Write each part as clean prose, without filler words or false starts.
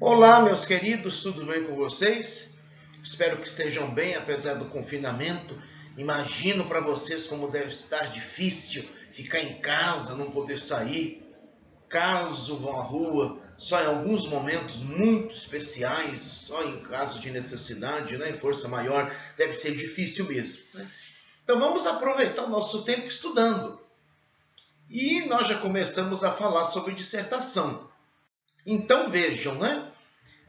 Olá, meus queridos, tudo bem com vocês? Espero que estejam bem, apesar do confinamento. Imagino para vocês como deve estar difícil ficar em casa, não poder sair. Caso vão à rua, só em alguns momentos muito especiais, só em caso de necessidade, né, em força maior, deve ser difícil mesmo, né? Então vamos aproveitar o nosso tempo estudando. E nós já começamos a falar sobre dissertação. Então vejam, né?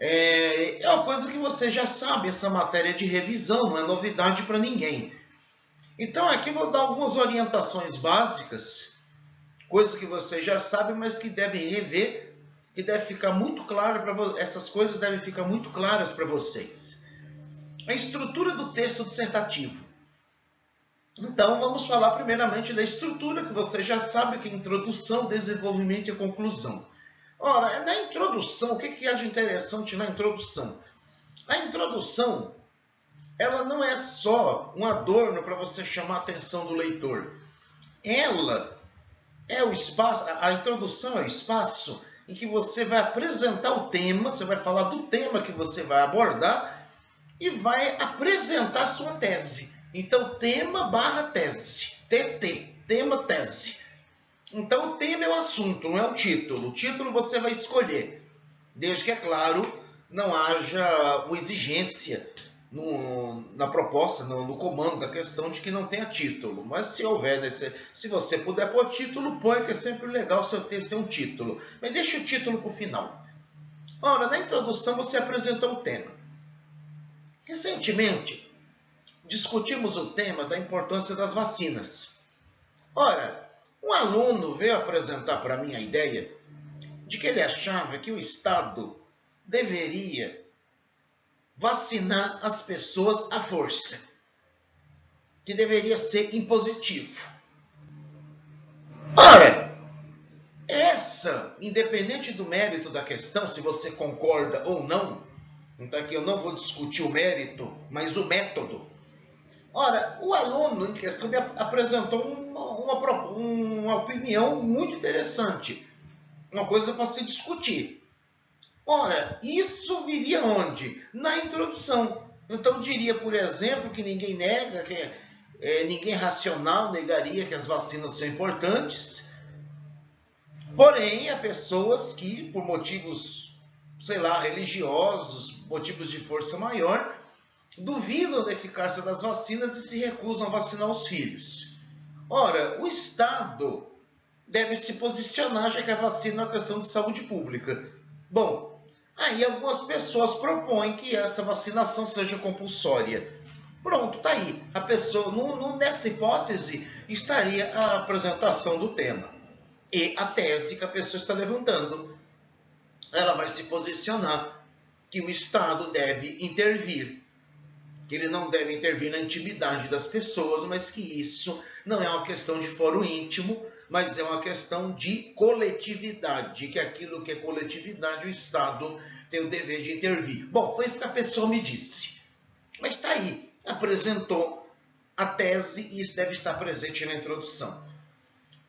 É uma coisa que você já sabe, essa matéria de revisão, não é novidade para ninguém. Então aqui vou dar algumas orientações básicas, coisas que você já sabe, mas que devem rever, que deve ficar muito claro para vocês. Essas coisas devem ficar muito claras para vocês. A estrutura do texto dissertativo. Então vamos falar primeiramente da estrutura, que você já sabe, que é introdução, desenvolvimento e conclusão. Ora, na introdução, o que há de interessante na introdução? A introdução, ela não é só um adorno para você chamar a atenção do leitor. Ela é o espaço, a introdução é o espaço em que você vai apresentar o tema, você vai falar do tema que você vai abordar e vai apresentar a sua tese. Então, tema barra tese, TT, tema tese. Então, o tema é o assunto, não é o título. O título você vai escolher, desde que, é claro, não haja uma exigência na proposta, no comando da questão de que não tenha título. Mas se houver, se você puder pôr título, põe, que é sempre legal o seu texto ter um título. Mas deixa o título para o final. Ora, na introdução você apresentou o tema. Recentemente, discutimos o tema da importância das vacinas. Ora, um aluno veio apresentar para mim a ideia de que ele achava que o Estado deveria vacinar as pessoas à força, que deveria ser impositivo. Ora, independente do mérito da questão, se você concorda ou não, então aqui eu não vou discutir o mérito, mas o método. Ora, o aluno em questão me apresentou uma opinião muito interessante, uma coisa para se discutir. Ora, isso viria onde? Na introdução. Então, diria, por exemplo, que ninguém nega, ninguém racional negaria que as vacinas são importantes, porém, há pessoas que, por motivos, sei lá, religiosos, motivos de força maior, duvidam da eficácia das vacinas e se recusam a vacinar os filhos. Ora, o Estado deve se posicionar, já que a vacina é uma questão de saúde pública. Bom, aí algumas pessoas propõem que essa vacinação seja compulsória. Pronto, está aí. A pessoa, nessa hipótese, estaria a apresentação do tema. E a tese que a pessoa está levantando. Ela vai se posicionar que o Estado deve intervir, que ele não deve intervir na intimidade das pessoas, mas que isso não é uma questão de foro íntimo, mas é uma questão de coletividade, que aquilo que é coletividade, o Estado tem o dever de intervir. Bom, foi isso que a pessoa me disse. Mas está aí, apresentou a tese e isso deve estar presente na introdução.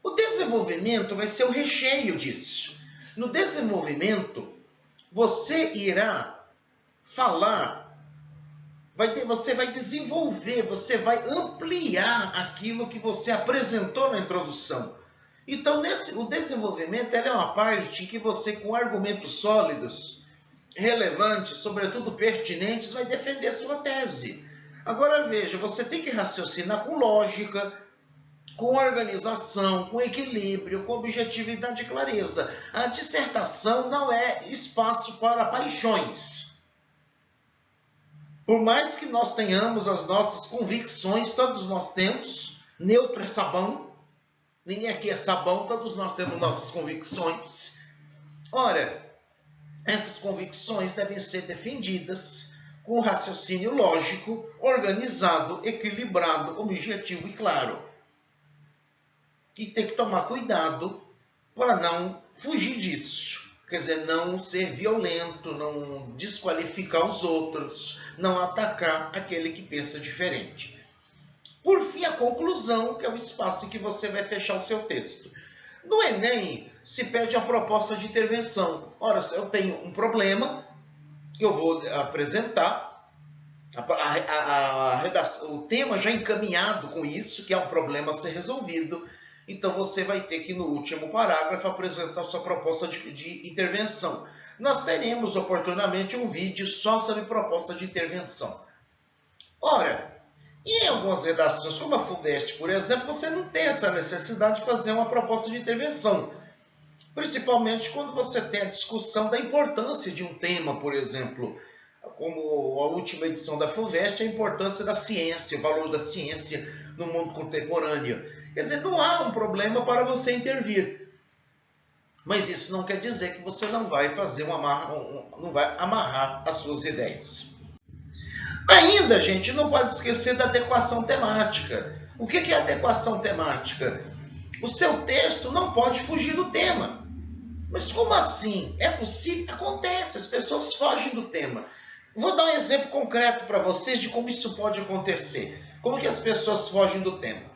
O desenvolvimento vai ser o recheio disso. No desenvolvimento, você irá falar, você vai desenvolver, você vai ampliar aquilo que você apresentou na introdução. Então, o desenvolvimento é uma parte que você, com argumentos sólidos, relevantes, sobretudo pertinentes, vai defender a sua tese. Agora, veja, você tem que raciocinar com lógica, com organização, com equilíbrio, com objetividade e clareza. A dissertação não é espaço para paixões. Por mais que nós tenhamos as nossas convicções, todos nós temos, neutro é sabão, ninguém aqui é sabão, todos nós temos nossas convicções. Ora, essas convicções devem ser defendidas com um raciocínio lógico, organizado, equilibrado, objetivo e claro. E tem que tomar cuidado para não fugir disso. Quer dizer, não ser violento, não desqualificar os outros, não atacar aquele que pensa diferente. Por fim, a conclusão, que é o espaço em que você vai fechar o seu texto. No Enem, se pede a proposta de intervenção. Ora, eu tenho um problema, eu vou apresentar a redação, o tema já encaminhado com isso, que é um problema a ser resolvido. Então você vai ter que, no último parágrafo, apresentar sua proposta de intervenção. Nós teremos oportunamente um vídeo só sobre proposta de intervenção. Ora, em algumas redações, como a FUVEST, por exemplo, você não tem essa necessidade de fazer uma proposta de intervenção. Principalmente quando você tem a discussão da importância de um tema, por exemplo, como a última edição da FUVEST, a importância da ciência, o valor da ciência no mundo contemporâneo. Quer dizer, não há um problema para você intervir. Mas isso não quer dizer que você não vai fazer não vai amarrar as suas ideias. Ainda, gente, não pode esquecer da adequação temática. O que é adequação temática? O seu texto não pode fugir do tema. Mas como assim? É possível? Acontece, as pessoas fogem do tema. Vou dar um exemplo concreto para vocês de como isso pode acontecer. Como que as pessoas fogem do tema.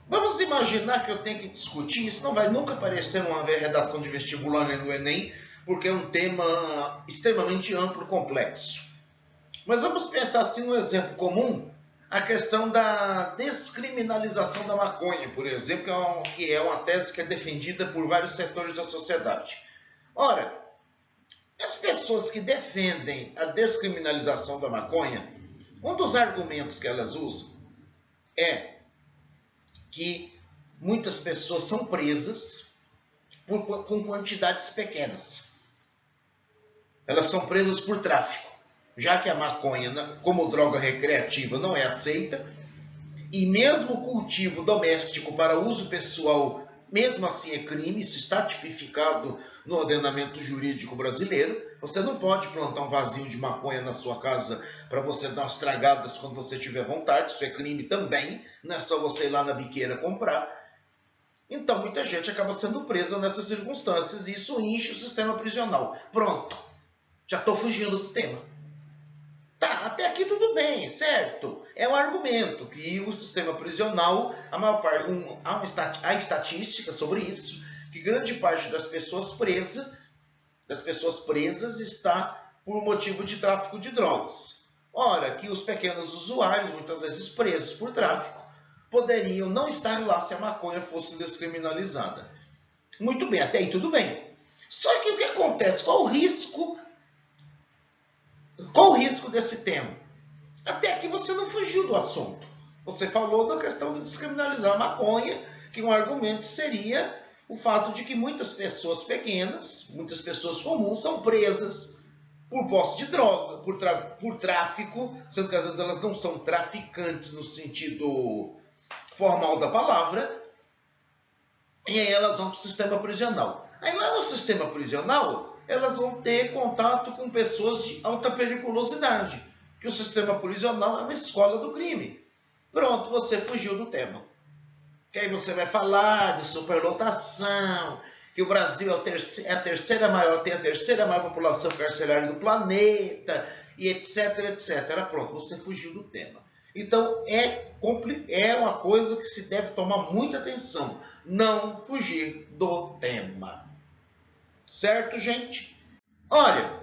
Vamos imaginar que eu tenho que discutir, isso não vai nunca aparecer numa redação de vestibular nem no Enem, porque é um tema extremamente amplo e complexo. Mas vamos pensar assim num exemplo comum, a questão da descriminalização da maconha, por exemplo, que é uma tese que é defendida por vários setores da sociedade. Ora, as pessoas que defendem a descriminalização da maconha, um dos argumentos que elas usam é que muitas pessoas são presas com quantidades pequenas. Elas são presas por tráfico, já que a maconha, como droga recreativa, não é aceita, e mesmo o cultivo doméstico para uso pessoal, mesmo assim é crime, isso está tipificado no ordenamento jurídico brasileiro. Você não pode plantar um vasinho de maconha na sua casa para você dar umas tragadas quando você tiver vontade, isso é crime também, não é só você ir lá na biqueira comprar. Então muita gente acaba sendo presa nessas circunstâncias e isso enche o sistema prisional. Pronto, já estou fugindo do tema. Tá, até aqui tudo bem, certo? É um argumento que o sistema prisional, a maior parte, há estatística sobre isso, que grande parte das pessoas presas está por motivo de tráfico de drogas. Ora, que os pequenos usuários, muitas vezes presos por tráfico, poderiam não estar lá se a maconha fosse descriminalizada. Muito bem, até aí tudo bem. Só que o que acontece? Qual o risco desse tema? Até aqui você não fugiu do assunto. Você falou da questão de descriminalizar a maconha, que um argumento seria o fato de que muitas pessoas pequenas, muitas pessoas comuns são presas por posse de droga, por tráfico, sendo que às vezes elas não são traficantes no sentido formal da palavra, e aí elas vão para o sistema prisional. Aí lá no sistema prisional, elas vão ter contato com pessoas de alta periculosidade, que o sistema prisional é uma escola do crime. Pronto, você fugiu do tema. Que aí você vai falar de superlotação, que o Brasil tem a terceira maior população carcerária do planeta, e etc, etc. Pronto, você fugiu do tema. Então, é uma coisa que se deve tomar muita atenção. Não fugir do tema. Certo, gente? Olha,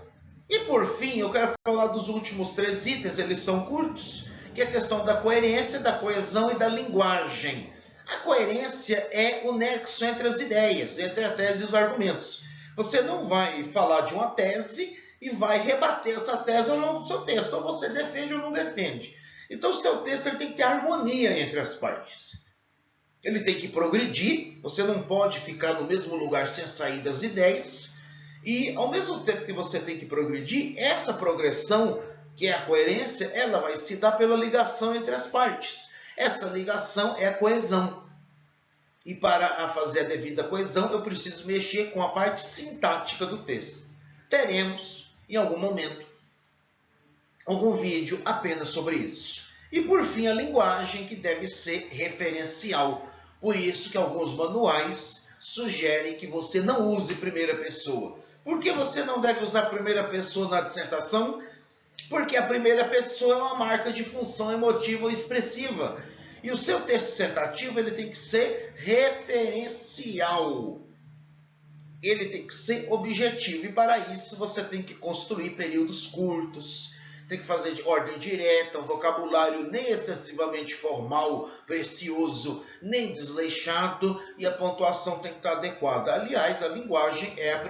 e por fim, eu quero falar dos últimos 3 itens, eles são curtos, que é a questão da coerência, da coesão e da linguagem. A coerência é o nexo entre as ideias, entre a tese e os argumentos. Você não vai falar de uma tese e vai rebater essa tese ao longo do seu texto. Ou você defende ou não defende. Então, o seu texto ele tem que ter harmonia entre as partes. Ele tem que progredir. Você não pode ficar no mesmo lugar sem sair das ideias. E, ao mesmo tempo que você tem que progredir, essa progressão, que é a coerência, ela vai se dar pela ligação entre as partes. Essa ligação é a coesão. E para fazer a devida coesão, eu preciso mexer com a parte sintática do texto. Teremos, em algum momento, algum vídeo apenas sobre isso. E, por fim, a linguagem, que deve ser referencial. Por isso que alguns manuais sugerem que você não use primeira pessoa. Por que você não deve usar primeira pessoa na dissertação? Porque a primeira pessoa é uma marca de função emotiva ou expressiva. E o seu texto dissertativo ele tem que ser referencial. ele tem que ser objetivo, e para isso você tem que construir períodos curtos, tem que fazer de ordem direta, um vocabulário nem excessivamente formal, precioso, nem desleixado, e a pontuação tem que estar adequada. Aliás, a linguagem é a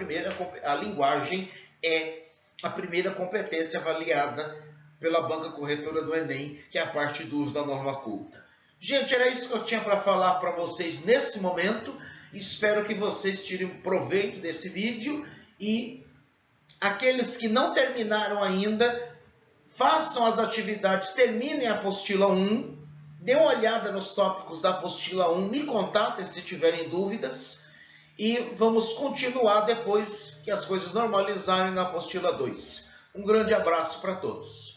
primeira competência avaliada pela banca corretora do Enem, que é a parte do uso da norma culta. Gente, era isso que eu tinha para falar para vocês nesse momento. Espero que vocês tirem proveito desse vídeo, e aqueles que não terminaram ainda, façam as atividades, terminem a apostila 1, dê uma olhada nos tópicos da apostila 1, me contatem se tiverem dúvidas, e vamos continuar depois que as coisas normalizarem na apostila 2. Um grande abraço para todos.